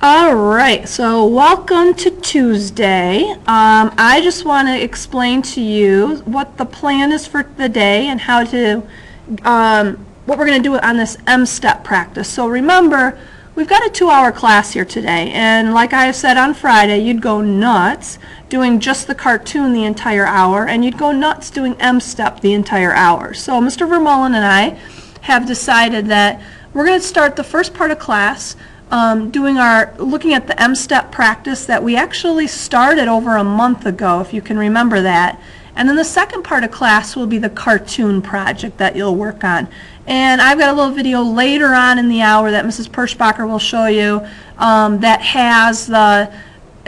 All right, so welcome to Tuesday. I just want to explain to you what the plan is for the day and how to, what we're going to do on this M-step practice. So remember, we've got a 2-hour class here today, and like I said on Friday, you'd go nuts doing just the cartoon the entire hour, and you'd go nuts doing M-step the entire hour. So Mr. Vermeulen and I have decided that we're going to start the first part of class looking at the M-step practice that we actually started over a month ago, if you can remember that. And then the second part of class will be the cartoon project that you'll work on. And I've got a little video later on in the hour that Mrs. Perschbacher will show you that has the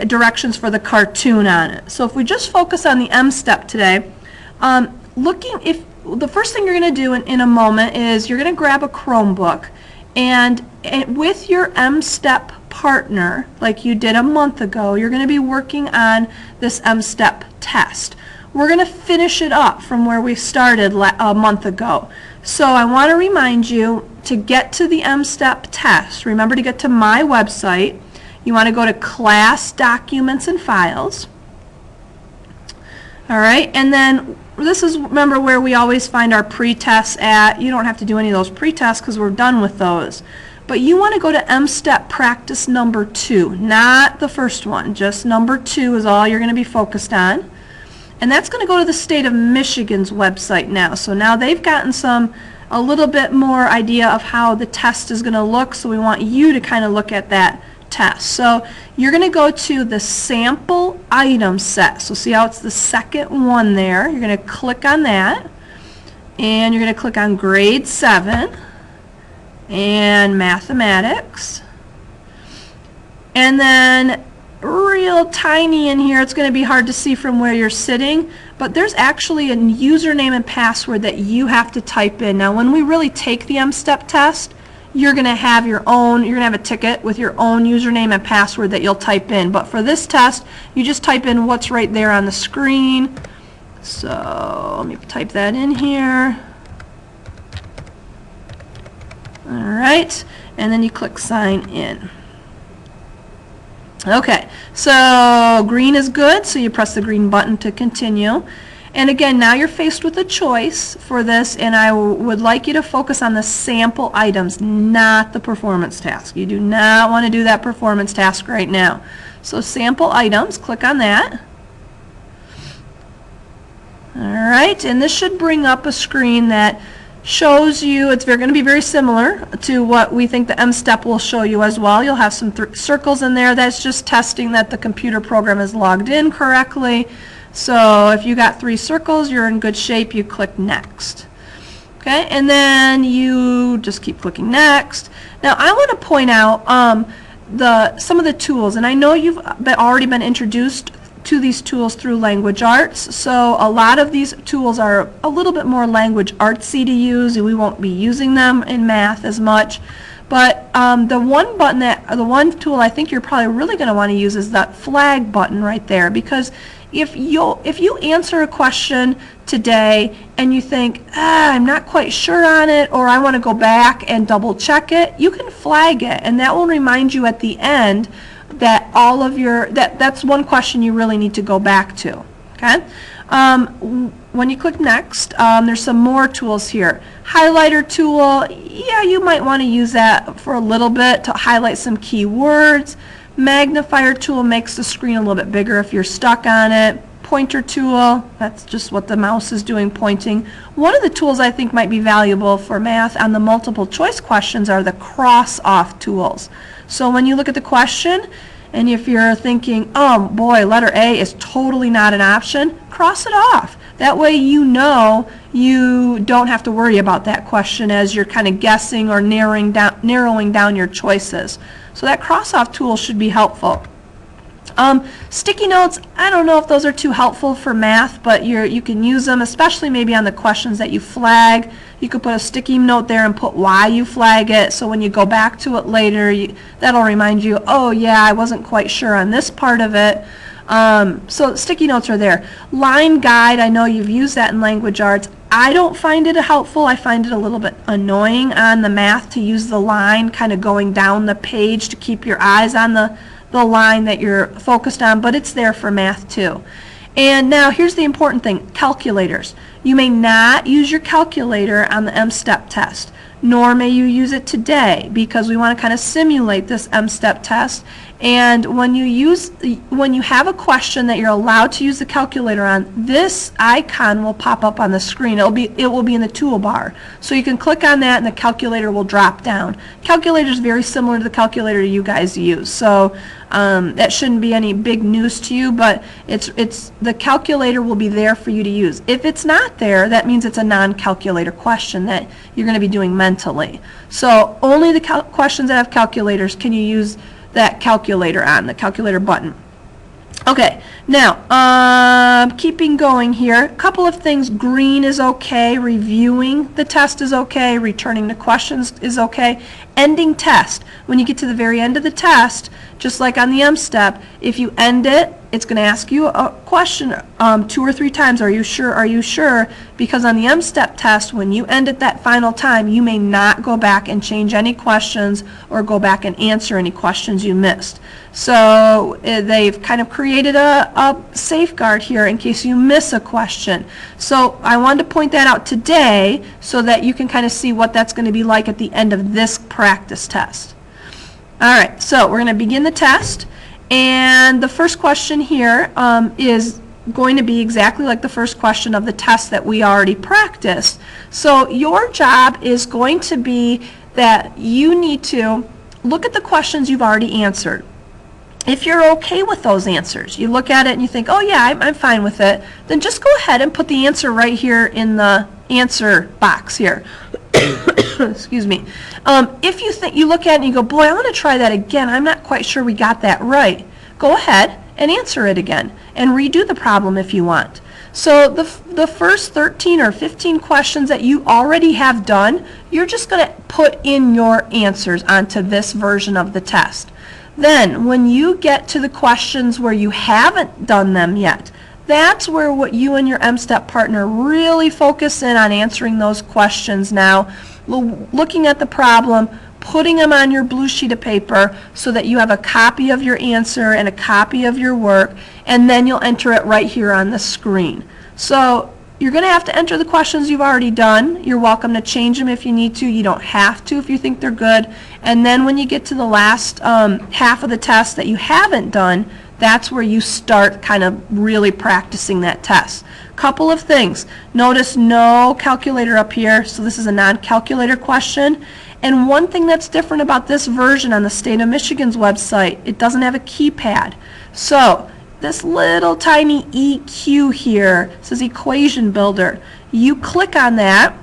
directions for the cartoon on it. So if we just focus on the M-step today, the first thing you're going to do in a moment is you're going to grab a Chromebook, and with your M-step partner, like you did a month ago, you're going to be working on this M-step test. We're going to finish it up from where we started a month ago. So I want to remind you to get to the M-step test. Remember to get to my website. You want to go to Class Documents and Files. All right, and then this is, remember, where we always find our pre-tests at. You don't have to do any of those pre-tests because we're done with those. But you want to go to M-step practice number 2, not the first one. Just number 2 is all you're going to be focused on. And that's going to go to the state of Michigan's website now. So now they've gotten a little bit more idea of how the test is going to look. So we want you to kind of look at that test. So you're going to go to the sample item set. So see how it's the second one there. You're going to click on that, and you're going to click on grade 7 and mathematics. And then real tiny in here, it's going to be hard to see from where you're sitting, but there's actually a username and password that you have to type in. Now when we really take the M-step test, you're going to have your own, you're going to have a ticket with your own username and password that you'll type in. But for this test, you just type in what's right there on the screen. So let me type that in here. All right, and then you click sign in. Okay, so green is good, so you press the green button to continue. And again, now you're faced with a choice for this, and I would like you to focus on the sample items, not the performance task. You do not want to do that performance task right now. So sample items, click on that. All right, and this should bring up a screen that shows you, it's going to be very similar to what we think the M-step will show you as well. You'll have some circles in there. That's just testing that the computer program is logged in correctly. So if you got 3 circles, you're in good shape. You click next. Okay, and then you just keep clicking next. Now I want to point out some of the tools, and I know you've already been introduced to these tools through Language Arts. So a lot of these tools are a little bit more language artsy to use, and we won't be using them in math as much. But the one tool I think you're probably really going to want to use is that flag button right there, because if you answer a question today and you think, I'm not quite sure on it, or I want to go back and double check it, you can flag it, and that will remind you at the end that that's one question you really need to go back to. Okay? When you click next, there's some more tools here. Highlighter tool, yeah, you might want to use that for a little bit to highlight some key words. Magnifier tool makes the screen a little bit bigger if you're stuck on it. Pointer tool, that's just what the mouse is doing, pointing. One of the tools I think might be valuable for math on the multiple choice questions are the cross-off tools. So when you look at the question, and if you're thinking, oh boy, letter A is totally not an option, cross it off. That way you know you don't have to worry about that question as you're kind of guessing or narrowing down your choices. So that cross-off tool should be helpful. Sticky notes, I don't know if those are too helpful for math, but you can use them, especially maybe on the questions that you flag. You could put a sticky note there and put why you flag it, so when you go back to it later, that'll remind you, oh yeah, I wasn't quite sure on this part of it. So sticky notes are there. Line guide, I know you've used that in Language Arts. I don't find it helpful. I find it a little bit annoying on the math to use the line kind of going down the page to keep your eyes on the line that you're focused on, but it's there for math too. And now here's the important thing, calculators. You may not use your calculator on the M-STEP test, nor may you use it today, because we want to kind of simulate this M-STEP test. And when you have a question that you're allowed to use the calculator on, this icon will pop up on the screen. It will be in the toolbar. So you can click on that and the calculator will drop down. Calculator is very similar to the calculator you guys use. So that shouldn't be any big news to you, but the calculator will be there for you to use. If it's not there, that means it's a non-calculator question that you're going to be doing mentally. So only the questions that have calculators can you use that calculator on, the calculator button. Okay, now keeping going here, a couple of things. Green is okay, reviewing the test is okay, returning the questions is okay, ending test. When you get to the very end of the test, just like on the M-STEP, if you end it, it's going to ask you a question 2 or 3 times. Are you sure? Are you sure? Because on the M-STEP test, when you end it that final time, you may not go back and change any questions or go back and answer any questions you missed. So they've kind of created a safeguard here in case you miss a question. So I wanted to point that out today so that you can kind of see what that's going to be like at the end of this practice test. All right, so we're going to begin the test. And the first question here is going to be exactly like the first question of the test that we already practiced. So your job is going to be that you need to look at the questions you've already answered. If you're okay with those answers, you look at it and you think, oh yeah, I'm fine with it, then just go ahead and put the answer right here in the answer box here. Excuse me. If you think, you look at it and you go, boy, I want to try that again, I'm not quite sure we got that right, go ahead and answer it again and redo the problem if you want. So the first 13 or 15 questions that you already have done, you're just going to put in your answers onto this version of the test. Then when you get to the questions where you haven't done them yet, that's where what you and your M-STEP partner really focus in on answering those questions now, looking at the problem, putting them on your blue sheet of paper so that you have a copy of your answer and a copy of your work, and then you'll enter it right here on the screen. So you're going to have to enter the questions you've already done. You're welcome to change them if you need to. You don't have to if you think they're good. And then when you get to the last half of the test that you haven't done, that's where you start kind of really practicing that test. Couple of things. Notice no calculator up here, so this is a non-calculator question. And one thing that's different about this version on the State of Michigan's website, it doesn't have a keypad. So this little tiny EQ here says Equation Builder. You click on that,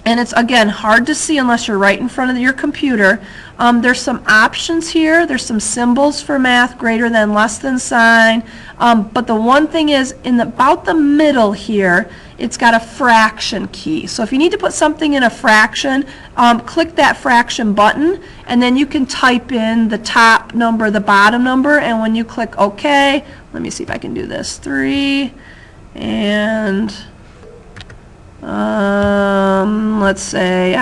and it's, again, hard to see unless you're right in front of your computer. There's some options here. There's some symbols for math, greater than, less than sign. But the one thing is, in about the middle here, it's got a fraction key. So if you need to put something in a fraction, click that fraction button, and then you can type in the top number, the bottom number, and when you click OK, let me see if I can do this, 3 and let's say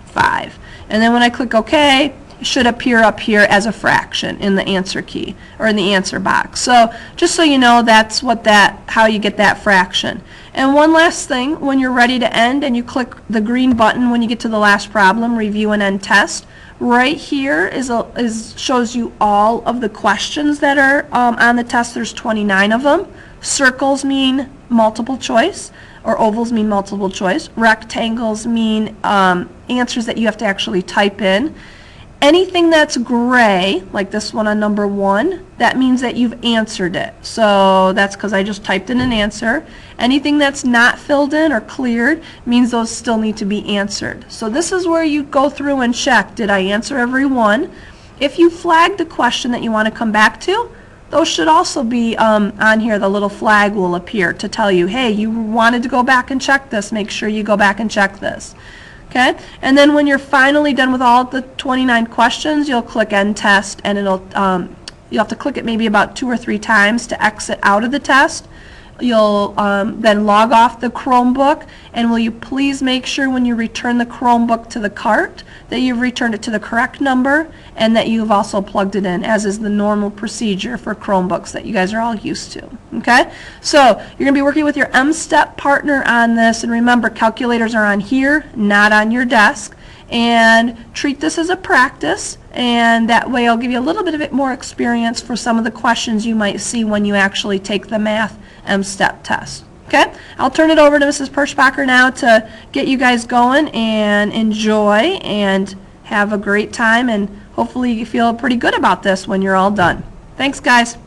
5. And then when I click OK, it should appear up here as a fraction in the answer key or in the answer box. So just so you know, that's how you get that fraction. And one last thing, when you're ready to end and you click the green button when you get to the last problem, review and end test, right here shows you all of the questions that are on the test. There's 29 of them. Circles mean multiple choice, or ovals mean multiple choice. Rectangles mean answers that you have to actually type in. Anything that's gray, like this one on number 1, that means that you've answered it. So that's because I just typed in an answer. Anything that's not filled in or cleared means those still need to be answered. So this is where you go through and check, did I answer every one? If you flagged a question that you want to come back to, those should also be on here. The little flag will appear to tell you, hey, you wanted to go back and check this, make sure you go back and check this. Okay, and then when you're finally done with all the 29 questions, you'll click End Test, and it'll you'll have to click it maybe about 2 or 3 times to exit out of the test. You'll then log off the Chromebook, and will you please make sure when you return the Chromebook to the cart that you've returned it to the correct number and that you've also plugged it in, as is the normal procedure for Chromebooks that you guys are all used to. Okay? So you're going to be working with your M-Step partner on this, and remember, calculators are on here, not on your desk. And treat this as a practice, and that way I'll give you a little bit more experience for some of the questions you might see when you actually take the math M-Step test. Okay, I'll turn it over to Mrs. Perschbacher now to get you guys going, and enjoy and have a great time, and hopefully you feel pretty good about this when you're all done. Thanks, guys.